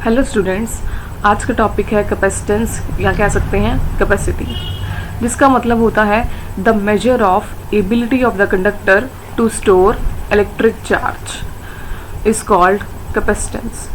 Hello students, आज का topic है कैपेसिटेंस या कह सकते हैं कैपेसिटी, जिसका मतलब होता है the measure of ability of the conductor to store electric charge is called capacitance.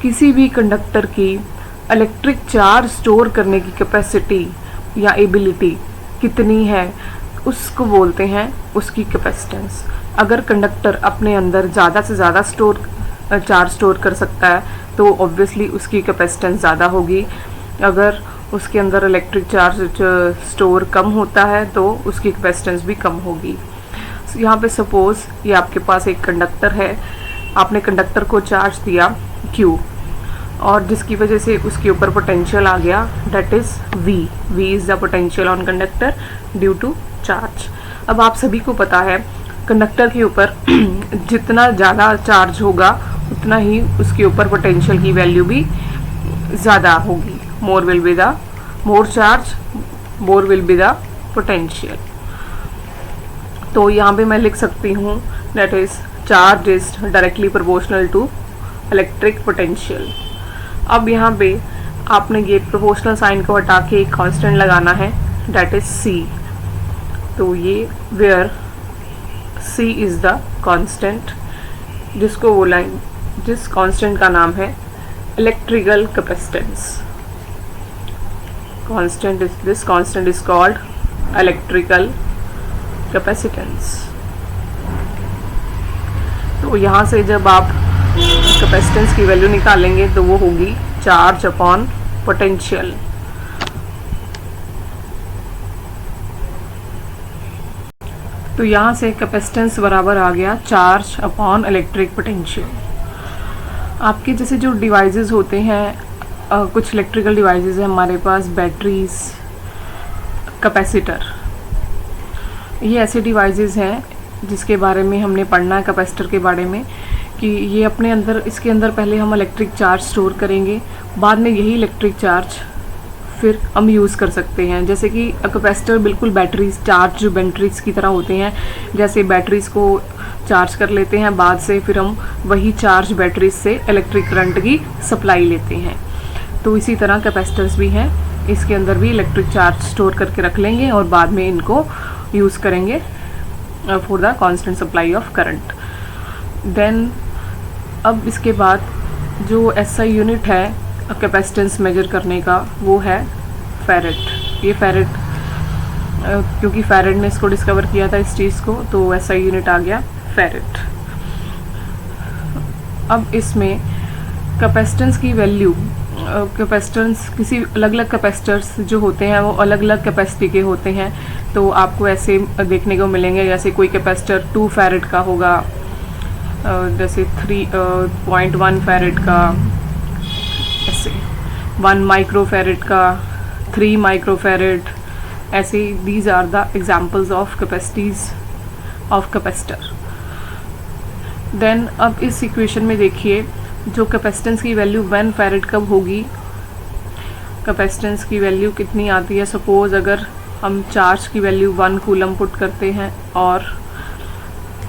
किसी भी कंडक्टर की इलेक्ट्रिक चार्ज स्टोर करने की कैपेसिटी या एबिलिटी कितनी है उसको बोलते हैं उसकी कैपेसिटेंस। अगर कंडक्टर अपने अंदर ज़्यादा से ज़्यादा चार्ज स्टोर कर सकता है तो ऑब्वियसली उसकी कैपेसिटेंस ज़्यादा होगी। अगर उसके अंदर इलेक्ट्रिक चार्ज स्टोर कम होता है तो उसकी कैपेसिटेंस भी कम होगी। यहाँ पे सपोज़ ये आपके पास एक कंडक्टर है, आपने कंडक्टर को चार्ज दिया Q और जिसकी वजह से उसके ऊपर पोटेंशियल आ गया, that is V is the potential on conductor due to charge. अब आप सभी को पता है कंडक्टर के ऊपर जितना ज़्यादा चार्ज होगा उतना ही उसके ऊपर पोटेंशियल की वैल्यू भी ज़्यादा होगी। More charge more will be the potential. तो यहाँ पे मैं लिख सकती हूँ that is charge is directly proportional to electric potential. अब यहाँ पे आपने ये प्रोपोर्शनल साइन को हटा के एक कांस्टेंट लगाना है, दैट इज C। तो ये where C is the constant, जिस कांस्टेंट का नाम है electrical capacitance. This constant is called electrical capacitance. तो यहाँ से जब आप कैपेसिटेंस की वैल्यू निकालेंगे तो वो होगी चार्ज अपॉन पोटेंशियल। तो यहाँ से कैपेसिटेंस बराबर आ गया चार्ज अपॉन इलेक्ट्रिक पोटेंशियल। आपके जैसे जो डिवाइसेस होते हैं, कुछ इलेक्ट्रिकल डिवाइसेस हैं हमारे पास, बैटरीज, कैपेसिटर, ये ऐसे डिवाइसेस हैं जिसके बारे में हमने पढ़ना है कैपेसिटर के बारे में कि ये अपने अंदर, इसके अंदर पहले हम इलेक्ट्रिक चार्ज स्टोर करेंगे, बाद में यही इलेक्ट्रिक चार्ज फिर हम यूज़ कर सकते हैं। जैसे कि कैपेसिटर बिल्कुल बैटरीज चार्ज जो बैटरीज की तरह होते हैं, जैसे बैटरीज को चार्ज कर लेते हैं, बाद से फिर हम वही चार्ज बैटरीज से इलेक्ट्रिक करंट की सप्लाई लेते हैं। तो इसी तरह कैपेसिटर्स भी हैं, इसके अंदर भी इलेक्ट्रिक चार्ज स्टोर करके रख लेंगे और बाद में इनको यूज़ करेंगे for the constant supply of current. Then अब इसके बाद जो SI यूनिट है कैपेसिटेंस मेजर करने का वो है फैरेड। ये फैरेड, क्योंकि फैरेड ने इसको डिस्कवर किया था इस चीज़ को, तो SI यूनिट आ गया फैरेड। अब इसमें कैपेसिटेंस की वैल्यू, कैपेसिटेंस किसी अलग अलग कैपेसिटर्स जो होते हैं वो अलग अलग कैपेसिटी के होते हैं। तो आपको ऐसे देखने को मिलेंगे, जैसे कोई कैपेसिटर 2 फैरेड का होगा, जैसे 3.1 फैरेड का, ऐसे 1 माइक्रोफैरेड का, 3 माइक्रोफैरेड, ऐसे these are the examples of capacities of capacitor. Then अब इस इक्वेशन में देखिए जो कैपेसिटेंस की वैल्यू 1 फैरेड कब होगी, कैपेसिटेंस की वैल्यू कितनी आती है। सपोज़ अगर हम चार्ज की वैल्यू 1 कूलम पुट करते हैं और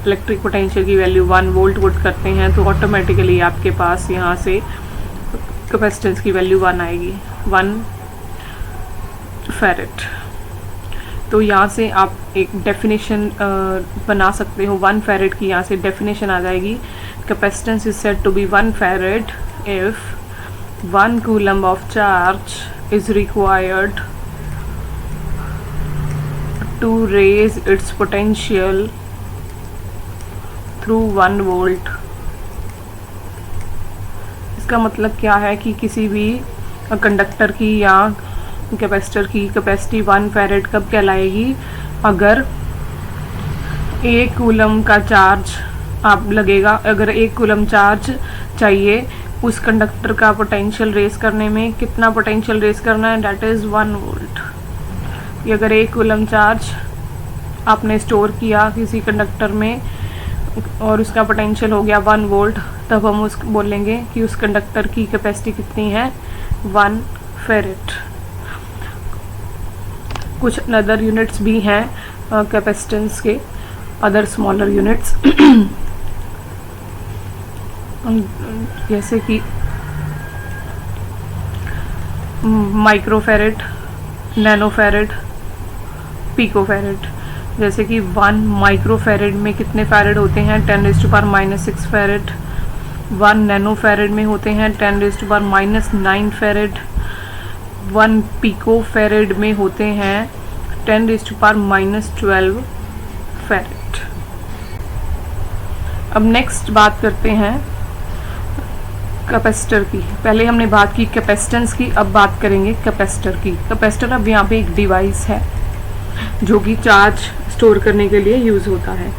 इलेक्ट्रिक पोटेंशियल की वैल्यू 1 वोल्ट पुट करते हैं तो ऑटोमेटिकली आपके पास यहाँ से कैपेसिटेंस की वैल्यू 1 आएगी, 1 फैरेड। तो यहाँ से आप एक डेफिनेशन बना सकते हो 1 फैरेड की, यहाँ से डेफिनेशन आ जाएगी, capacitance is said to be 1 farad if 1 coulomb of charge is required to raise its potential through 1 volt. इसका मतलब क्या है कि किसी भी कंडक्टर की या कैपेसिटर की कैपेसिटी 1 फैरेड कब कहलाएगी, अगर 1 कूलम का चार्ज आप लगेगा, अगर 1 कूलम चार्ज चाहिए उस कंडक्टर का पोटेंशियल रेस करने में, कितना पोटेंशियल रेस करना है, दैट इज़ 1 वोल्ट। अगर 1 कूलम चार्ज आपने स्टोर किया किसी कंडक्टर में और उसका पोटेंशियल हो गया 1 वोल्ट, तब हम उस बोलेंगे कि उस कंडक्टर की कैपेसिटी कितनी है, 1 फैरेड। कुछ अदर यूनिट्स भी हैं कैपेसिटेंस के, अदर स्मॉलर यूनिट्स जैसे कि माइक्रोफेरेड, नैनोफेरेड, पिकोफेरेड। जैसे कि 1 माइक्रोफेरेड में कितने फेरेड होते हैं, 10⁻⁻6 फेरेड। 1 नैनोफेरेड में होते हैं 10⁻⁹ फेरेड। 1 पिकोफेरेड में होते हैं 10⁻12 फेरेड। अब नेक्स्ट बात करते हैं कैपेसिटर की। पहले हमने बात की कैपेसिटेंस की, अब बात करेंगे कैपेसिटर की। कैपेसिटर अब यहाँ पे एक डिवाइस है जो कि चार्ज स्टोर करने के लिए यूज़ होता है।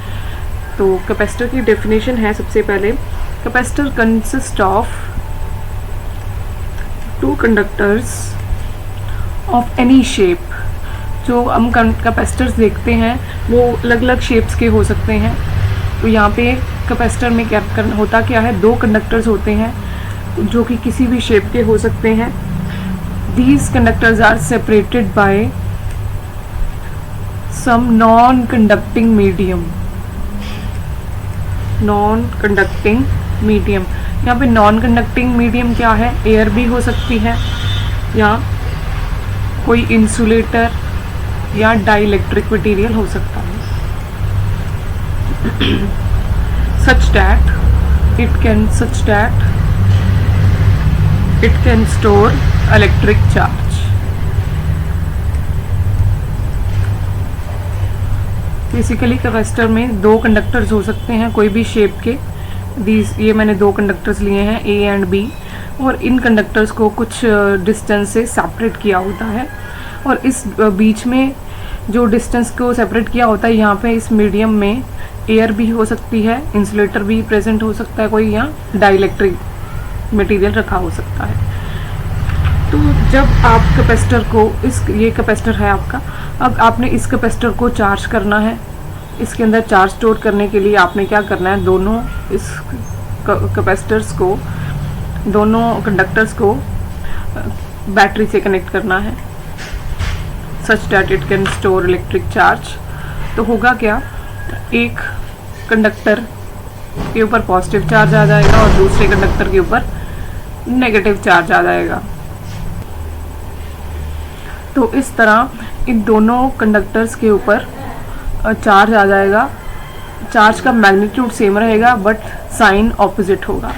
तो कैपेसिटर की डेफिनेशन है, सबसे पहले capacitor consist of 2 conductors of any shape. जो हम कैपेसिटर्स देखते हैं वो अलग अलग शेप्स के हो सकते हैं। तो यहाँ पे कैपेसिटर में क्या होता क्या है, 2 कंडक्टर्स होते हैं जो कि किसी भी शेप के हो सकते हैं। These conductors are separated by some non conducting medium. Non conducting medium, यहाँ पे नॉन कंडक्टिंग मीडियम क्या है, एयर भी हो सकती है या कोई इंसुलेटर या डाइइलेक्ट्रिक मटेरियल हो सकता है। such that it can store electric charge। Basically capacitor में 2 कंडक्टर्स हो सकते हैं कोई भी शेप के। ये मैंने 2 कंडक्टर्स लिए हैं A एंड B, और इन कंडक्टर्स को कुछ डिस्टेंस से सेपरेट किया होता है। और इस बीच में जो डिस्टेंस को सेपरेट किया होता है, यहाँ पे इस मीडियम में एयर भी हो सकती है, इंसुलेटर भी प्रेजेंट हो सकता है कोई, या डाइइलेक्ट्रिक मटेरियल रखा हो सकता है। तो जब आप कैपेसिटर को ये कैपेसिटर है आपका, अब आपने इस कैपेसिटर को चार्ज करना है। इसके अंदर चार्ज स्टोर करने के लिए आपने क्या करना है, दोनों इस कैपेसिटर्स को, दोनों कंडक्टर्स को बैटरी से कनेक्ट करना है such that it can store electric charge. तो होगा क्या, एक कंडक्टर के ऊपर पॉजिटिव चार्ज आ जाएगा और दूसरे कंडक्टर के ऊपर नेगेटिव चार्ज आ जाएगा। तो इस तरह इन दोनों कंडक्टर्स के ऊपर चार्ज आ जाएगा। चार्ज का मैग्नीट्यूड सेम रहेगा बट साइन ऑपोजिट होगा।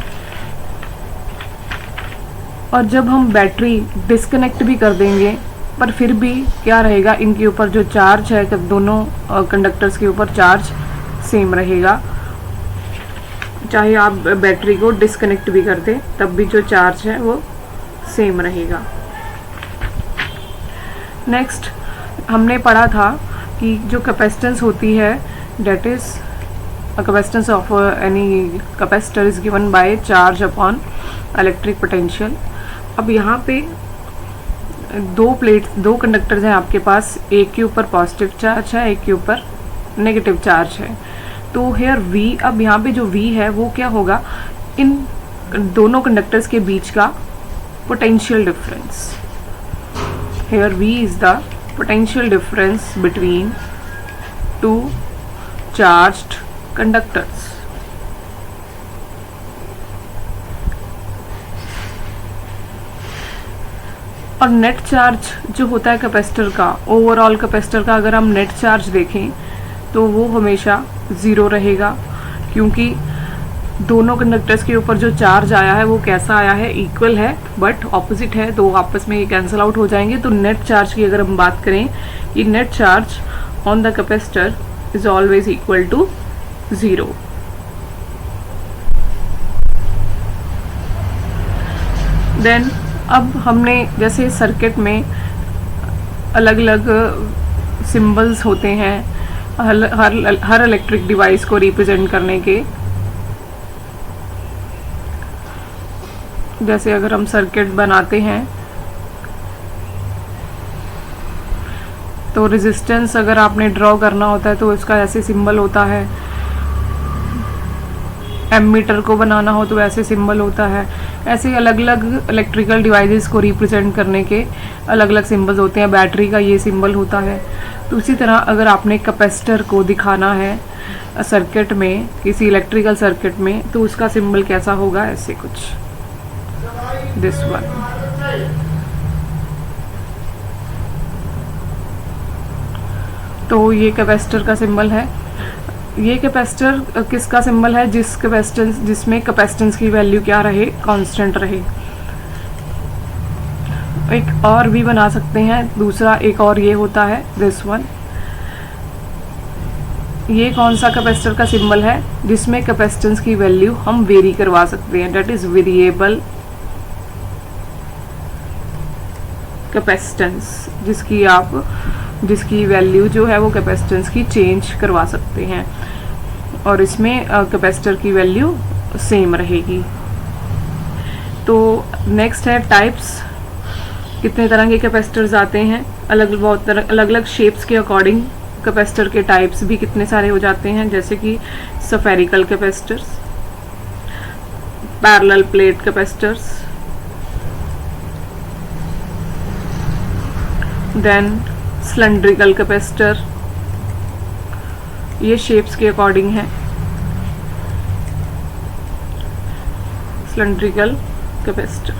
और जब हम बैटरी डिस्कनेक्ट भी कर देंगे पर फिर भी क्या रहेगा, इनके ऊपर जो चार्ज है, जब दोनों कंडक्टर्स के ऊपर चार्ज सेम रहेगा। चाहे आप बैटरी को डिस्कनेक्ट भी कर दें तब भी जो चार्ज है वो सेम रहेगा। नेक्स्ट हमने पढ़ा था कि जो कैपेसिटेंस होती है, that is capacitance of any capacitor is given by charge upon electric potential. अब यहाँ पे 2 कंडक्टर्स हैं आपके पास, एक के ऊपर पॉजिटिव चार्ज है, एक के ऊपर नेगेटिव चार्ज है। तो हेयर V, अब यहाँ पे जो V है वो क्या होगा, इन दोनों कंडक्टर्स के बीच का potential difference. Here V is the potential difference between 2 charged conductors. और नेट चार्ज जो होता है कैपेसिटर का, ओवरऑल कैपेसिटर का अगर हम नेट चार्ज देखें तो वो हमेशा 0 रहेगा, क्योंकि दोनों कंडक्टर्स के ऊपर जो चार्ज आया है वो कैसा आया है, इक्वल है बट ऑपोजिट है, तो आपस में ये कैंसिल आउट हो जाएंगे। तो नेट चार्ज की अगर हम बात करें कि net charge on the capacitor is always equal to 0। Then अब हमने जैसे सर्किट में अलग अलग सिंबल्स होते हैं हर इलेक्ट्रिक डिवाइस को रिप्रेजेंट करने के। जैसे अगर हम सर्किट बनाते हैं तो रेजिस्टेंस अगर आपने ड्रॉ करना होता है तो इसका ऐसे सिंबल होता है, एमीटर को बनाना हो तो ऐसे सिंबल होता है। ऐसे अलग अलग इलेक्ट्रिकल डिवाइसेस को रिप्रेजेंट करने के अलग अलग सिंबल्स होते हैं। बैटरी का ये सिंबल होता है। तो इसी तरह अगर आपने कैपेसिटर को दिखाना है सर्किट में, किसी इलेक्ट्रिकल सर्किट में, तो उसका सिंबल कैसा होगा, ऐसे कुछ, दिस वन। तो ये कैपेसिटर का सिंबल है। ये कैपेसिटर किसका सिंबल है? जिसमें कैपेसिटेंस की वैल्यू क्या रहे? कांस्टेंट रहे। एक और भी बना सकते हैं, दूसरा एक और ये होता है दिस वन। ये कौन सा कैपेसिटर का सिंबल है? जिसमें कैपेसिटेंस की वैल्यू हम वेरी करवा सकते हैं, दैट इज वेरिएबल कैपेसिटेंस, जिसकी वैल्यू जो है वो कैपेसिटेंस की चेंज करवा सकते हैं, और इसमें कैपेसिटर की वैल्यू सेम रहेगी। तो नेक्स्ट है टाइप्स। कितने तरह के कैपेसिटर्स आते हैं? अलग अलग शेप्स के अकॉर्डिंग कैपेसिटर के टाइप्स भी कितने सारे हो जाते हैं, जैसे कि spherical capacitors, parallel plate capacitors, then cylindrical capacitor. ये शेप्स के अकॉर्डिंग है। सिलेंड्रिकल कैपेसिटर,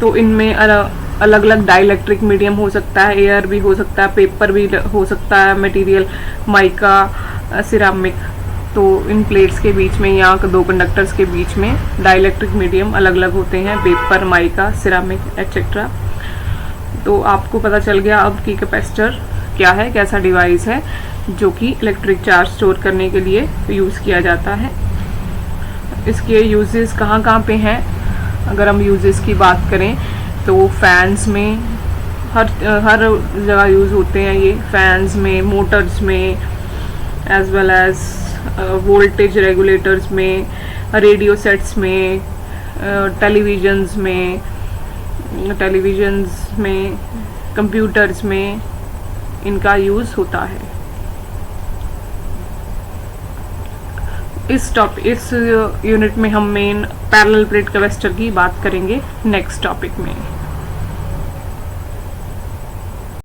तो इनमें अलग अलग डाइलेक्ट्रिक मीडियम हो सकता है, एयर भी हो सकता है, पेपर भी हो सकता है, मटेरियल माइका, सिरामिक। तो इन प्लेट्स के बीच में या दो कंडक्टर्स के बीच में डाइलेक्ट्रिक मीडियम अलग अलग होते हैं, पेपर, माइका, सिरामिक एक्सेट्रा। तो आपको पता चल गया अब कि कैपेसिटर क्या है, कैसा डिवाइस है जो कि इलेक्ट्रिक चार्ज स्टोर करने के लिए यूज़ किया जाता है। इसके यूजेस कहाँ कहाँ पे हैं? अगर हम यूजेस की बात करें तो फैंस में, हर जगह यूज़ होते हैं ये। फैंस में, मोटर्स में, as well as voltage regulators में, रेडियो सेट्स में, टेलीविजन्स में, कंप्यूटर्स में इनका यूज़ होता है। इस यूनिट में हम मेन पैरेलल प्लेट कैपेसिटर की बात करेंगे नेक्स्ट टॉपिक में।